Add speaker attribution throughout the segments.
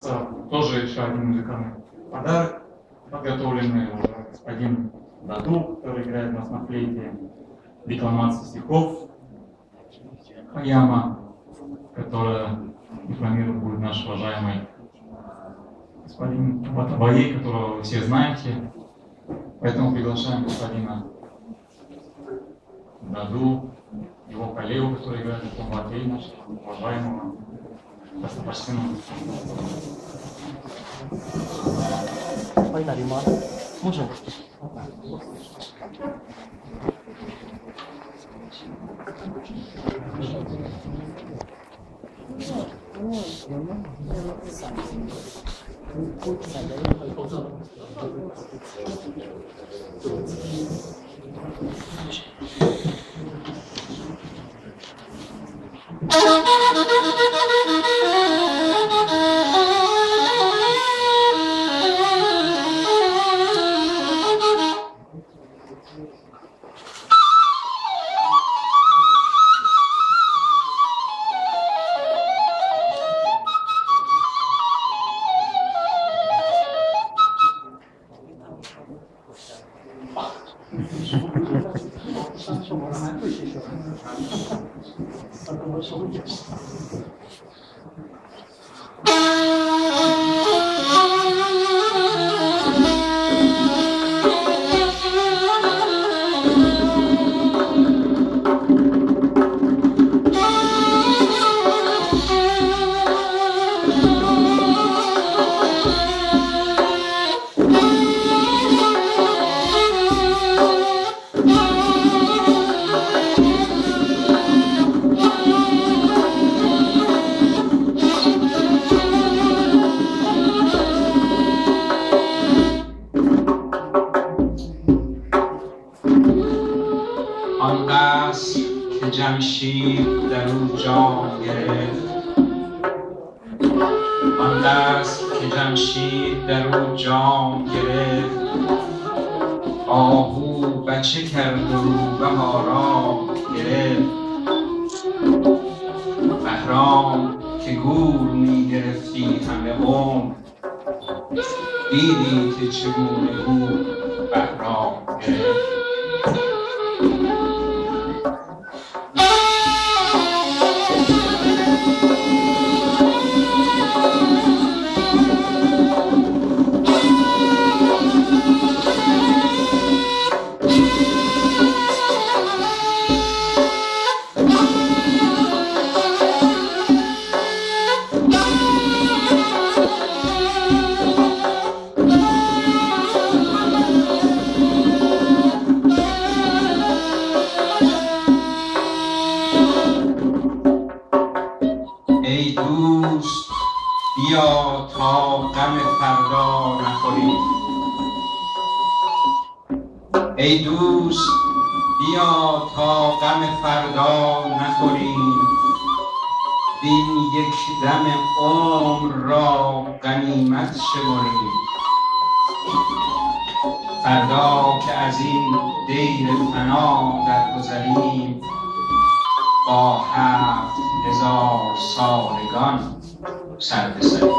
Speaker 1: Тоже еще один музыкальный подарок, подготовленный уже господин Даду, который играет у нас на флейте, декламации стихов Хаяма, которая декламировать будет наш уважаемый господин Батабаи, которого вы все знаете. Поэтому приглашаем господина Даду, его коллегу, который играет в Батабаи, нашего уважаемого достопочтенного.
Speaker 2: Ой, да, ремонт. Можно?
Speaker 3: جمشید در او جام گرفت آن دست که جمشید در او جام گرفت آهو بچه کرد و بهارام گرفت بهرام که گور می گرفتی همه عمر دیدی که چگونه گور بهرام گرفت. ای دوست بیا تا غم فردا نخوریم ای دوست بیا تا غم فردا نخوریم این یک دم عمر را غنیمت شمریم فردا که از این دیر فنا درگذریم با 7000 سالگان سر به سریم.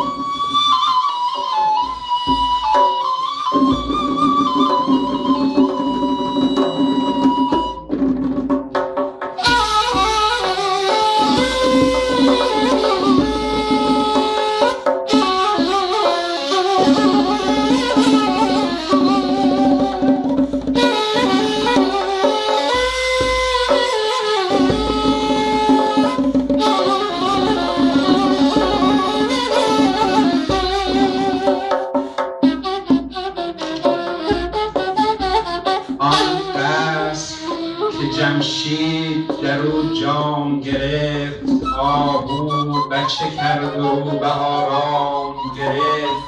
Speaker 3: جمشید در او جام گرفت آهو بچه کرد و بهارام گرفت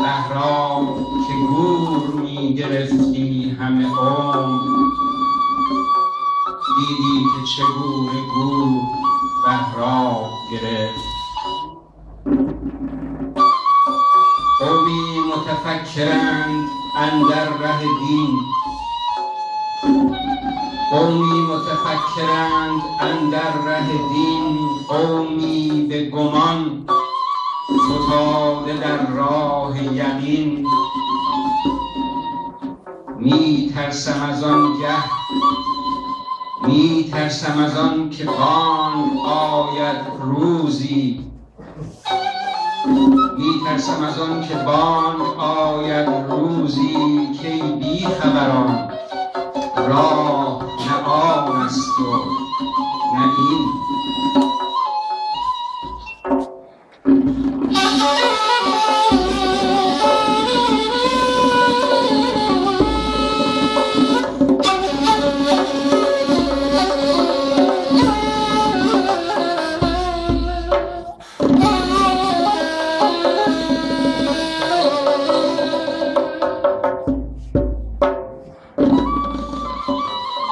Speaker 3: بهرام که گور می گرفتی همه عمر دیدی که چگونه گور بهرام گرفت. قومی متفکرند اندر ره دین قومی متفکرند اندر ره دین قومی به گمان فتاده در راه یقین، می ترسم از آنگه، می ترسم از آن که بانگ آید روزی، می ترسم از آن که بانگ آید روزی، که ای بی خبران راه نه آن است و نه این.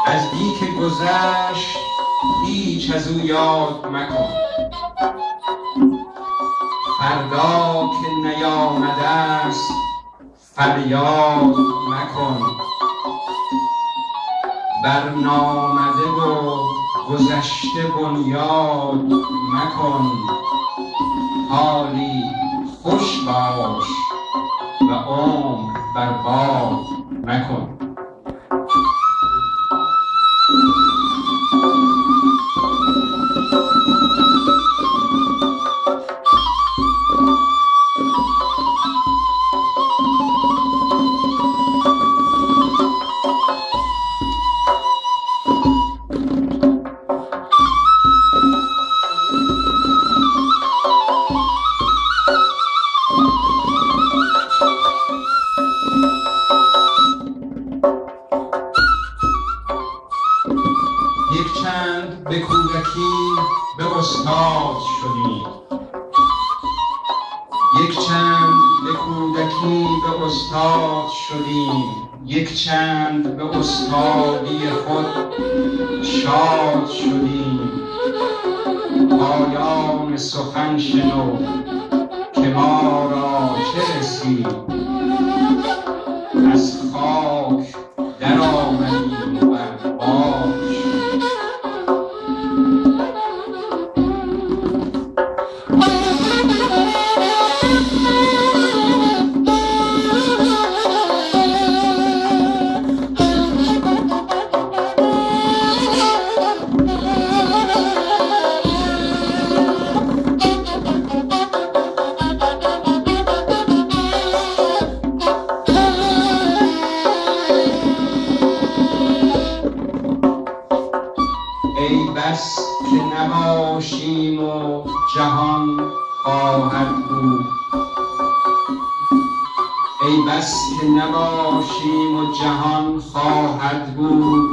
Speaker 3: از دی که گذشت هیچ از او یاد مکن، فردا که نیامده است فریاد مکن. بر نامده و گذشته بنیاد مکن، حالی خوش باش و عمر برباد مکن. یک چند به کودکی به استاد شدیم، یک چند به کودکی به استاد شدیم، یک چند به استادی خود شاد شدیم. پایان سخن شنو که ما را چه رسید، از خاک در آمدیم و بر باد شدیم. ای بس که نباشیم و جهان خواهد بود، ای بس که نباشیم و جهان خواهد بود.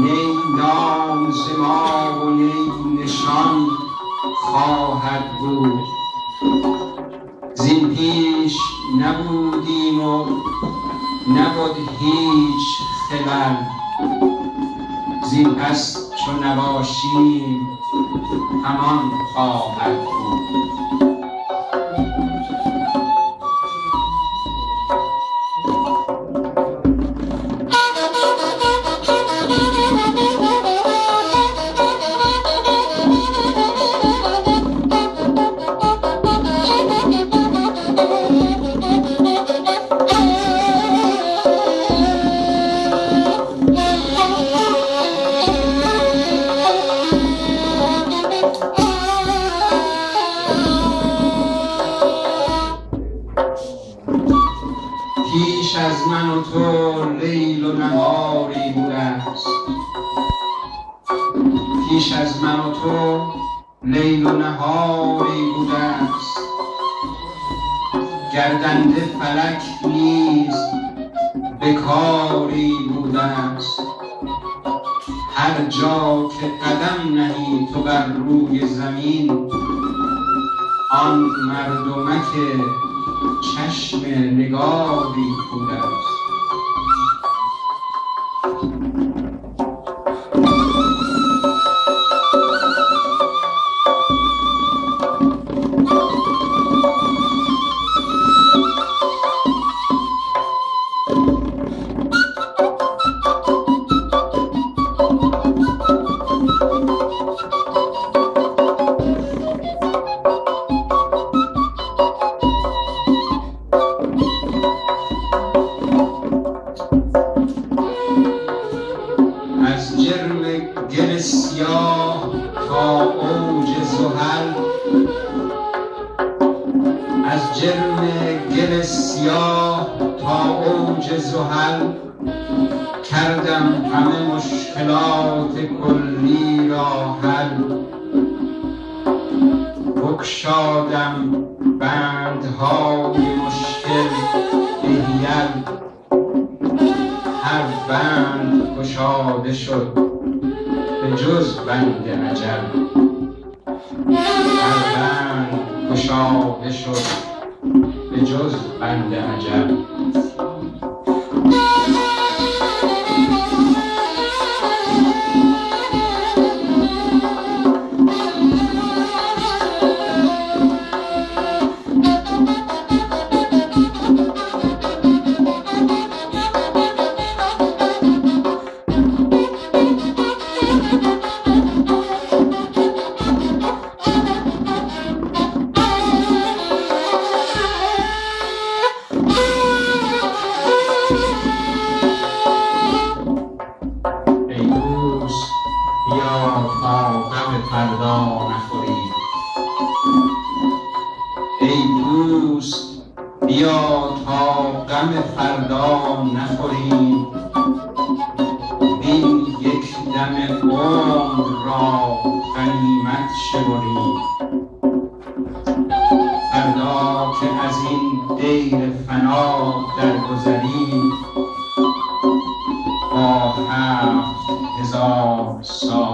Speaker 3: نی نام ز ما و نی نشان خواهد بود. زین پیش نبودیم و نبود هیچ خلل، زین پس چو نباشیم همان خواهد بود. پیش از من و تو لیل و نهاری بوده است، پیش از من و تو لیل و نهاری بوده است. گردنده فلک نیز به کاری بوده است. هر جا که قدم نهی تو بر روی زمین، آن مردمک چشم نگاری بوده است. جرم گل سیاه تا اوج زحل کردم همه مشکلات کلی را حل بگشادم بندهای مشکل به حیل هر بند گشاده شد به جز بند اجل هر بند گشاده شد به جز بند اجل بیا تا غم فردا نخوریم این یک دم عمر را غنیمت شمریم فردا که از این دیر فنا درگذریم با 7000 سال